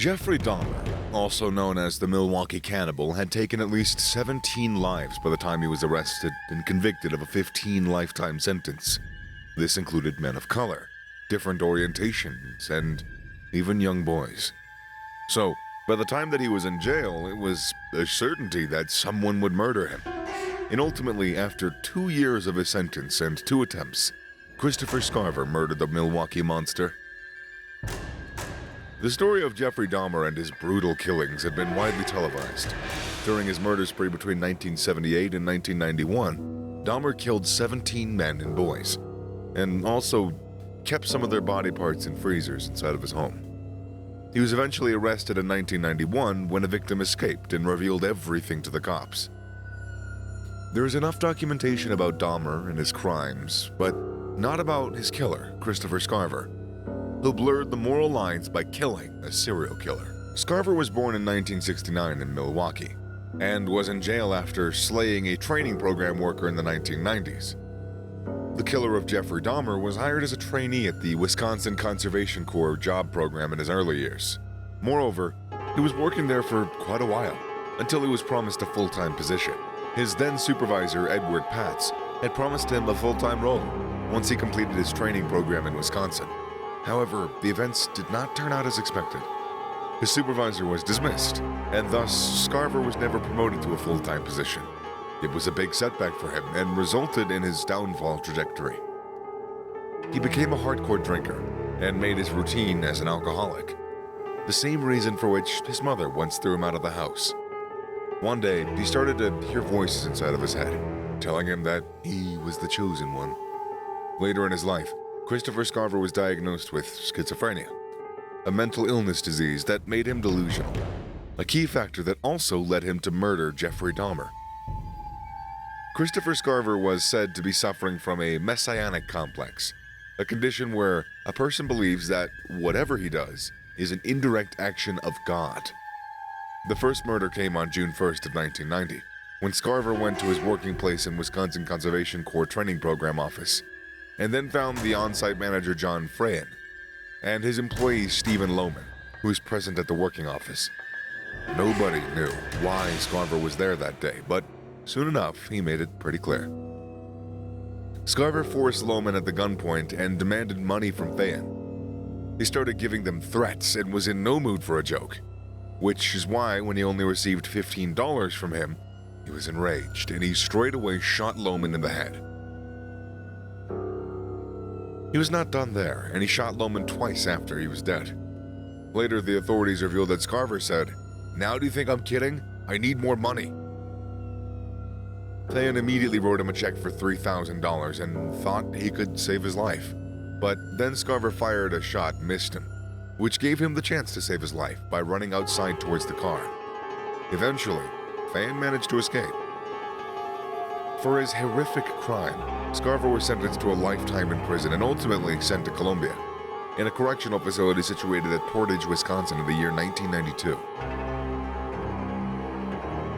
Jeffrey Dahmer, also known as the Milwaukee Cannibal, had taken at least 17 lives by the time he was arrested and convicted of a 15 lifetime sentence. This included men of color, different orientations, and even young boys. So, by the time that he was in jail, it was a certainty that someone would murder him. And ultimately, after 2 years of his sentence and 2 attempts, Christopher Scarver murdered the Milwaukee Monster. The story of Jeffrey Dahmer and his brutal killings had been widely televised. During his murder spree between 1978 and 1991, Dahmer killed 17 men and boys, and also kept some of their body parts in freezers inside of his home. He was eventually arrested in 1991 when a victim escaped and revealed everything to the cops. There is enough documentation about Dahmer and his crimes, but not about his killer, Christopher Scarver, who blurred the moral lines by killing a serial killer. Scarver was born in 1969 in Milwaukee, and was in jail after slaying a training program worker in the 1990s. The killer of Jeffrey Dahmer was hired as a trainee at the Wisconsin Conservation Corps job program in his early years. Moreover, he was working there for quite a while, until he was promised a full-time position. His then supervisor, Edward Patz, had promised him a full-time role once he completed his training program in Wisconsin. However, the events did not turn out as expected. His supervisor was dismissed, and thus Scarver was never promoted to a full-time position. It was a big setback for him and resulted in his downfall trajectory. He became a hardcore drinker and made his routine as an alcoholic, the same reason for which his mother once threw him out of the house. One day, he started to hear voices inside of his head, telling him that he was the chosen one. Later in his life, Christopher Scarver was diagnosed with schizophrenia, a mental illness disease that made him delusional, a key factor that also led him to murder Jeffrey Dahmer. Christopher Scarver was said to be suffering from a messianic complex, a condition where a person believes that whatever he does is an indirect action of God. The first murder came on June 1st of 1990, when Scarver went to his working place in Wisconsin Conservation Corps Training Program office, and then found the on-site manager John Freyen and his employee Stephen Lohman, who was present at the working office. Nobody knew why Scarver was there that day, but soon enough he made it pretty clear. Scarver forced Lohman at the gunpoint and demanded money from Freyen. He started giving them threats and was in no mood for a joke, which is why when he only received $15 from him, he was enraged and he straight away shot Lohman in the head. He was not done there, and he shot Lohman twice after he was dead. Later, the authorities revealed that Scarver said, "Now do you think I'm kidding? I need more money." Freyen immediately wrote him a check for $3,000 and thought he could save his life. But then Scarver fired a shot and missed him, which gave him the chance to save his life by running outside towards the car. Eventually, Freyen managed to escape. For his horrific crime, Scarver was sentenced to a lifetime in prison and ultimately sent to Columbia, in a correctional facility situated at Portage, Wisconsin in the year 1992.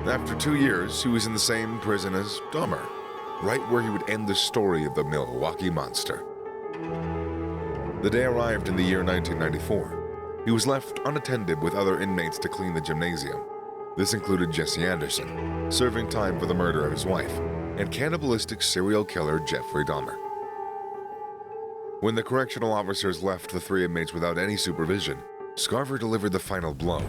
After 2 years, he was in the same prison as Dahmer, right where he would end the story of the Milwaukee Monster. The day arrived in the year 1994. He was left unattended with other inmates to clean the gymnasium. This included Jesse Anderson, serving time for the murder of his wife, and cannibalistic serial killer Jeffrey Dahmer. When the correctional officers left the 3 inmates without any supervision, Scarver delivered the final blow.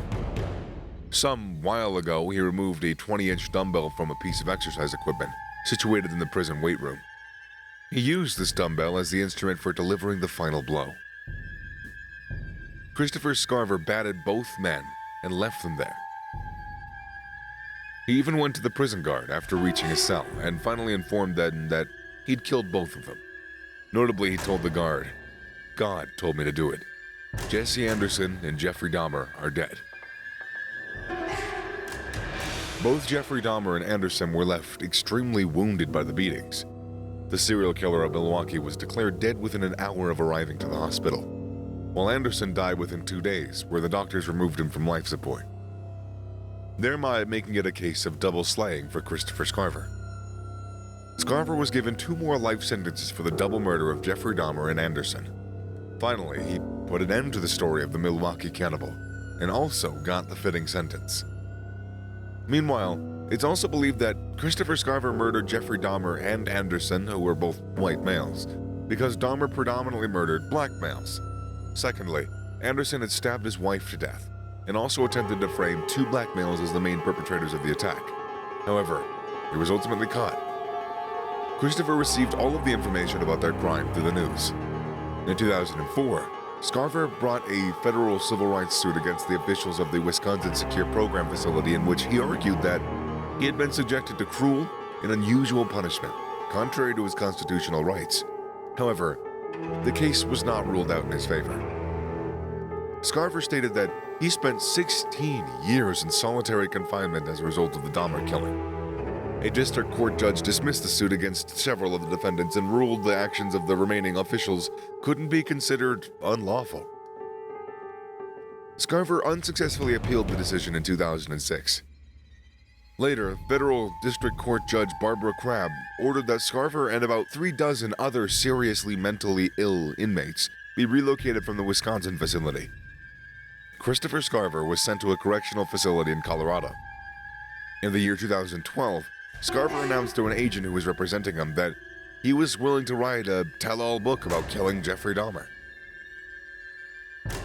Some while ago, he removed a 20-inch dumbbell from a piece of exercise equipment situated in the prison weight room. He used this dumbbell as the instrument for delivering the final blow. Christopher Scarver batted both men and left them there. He even went to the prison guard after reaching his cell and finally informed them that he'd killed both of them. Notably, he told the guard, "God told me to do it. Jesse Anderson and Jeffrey Dahmer are dead." Both Jeffrey Dahmer and Anderson were left extremely wounded by the beatings. The serial killer of Milwaukee was declared dead within an hour of arriving to the hospital, while Anderson died within 2 days, where the doctors removed him from life support, thereby making it a case of double slaying for Christopher Scarver. Scarver was given 2 more life sentences for the double murder of Jeffrey Dahmer and Anderson. Finally, he put an end to the story of the Milwaukee Cannibal, and also got the fitting sentence. Meanwhile, it's also believed that Christopher Scarver murdered Jeffrey Dahmer and Anderson, who were both white males, because Dahmer predominantly murdered black males. Secondly, Anderson had stabbed his wife to death, and also attempted to frame 2 black males as the main perpetrators of the attack. However, he was ultimately caught. Christopher received all of the information about their crime through the news. In 2004, Scarver brought a federal civil rights suit against the officials of the Wisconsin Secure Program facility in which he argued that he had been subjected to cruel and unusual punishment, contrary to his constitutional rights. However, the case was not ruled out in his favor. Scarver stated that he spent 16 years in solitary confinement as a result of the Dahmer killing. A district court judge dismissed the suit against several of the defendants and ruled the actions of the remaining officials couldn't be considered unlawful. Scarver unsuccessfully appealed the decision in 2006. Later, federal district court judge Barbara Crabb ordered that Scarver and about 36 other seriously mentally ill inmates be relocated from the Wisconsin facility. Christopher Scarver was sent to a correctional facility in Colorado. In the year 2012, Scarver announced to an agent who was representing him that he was willing to write a tell-all book about killing Jeffrey Dahmer.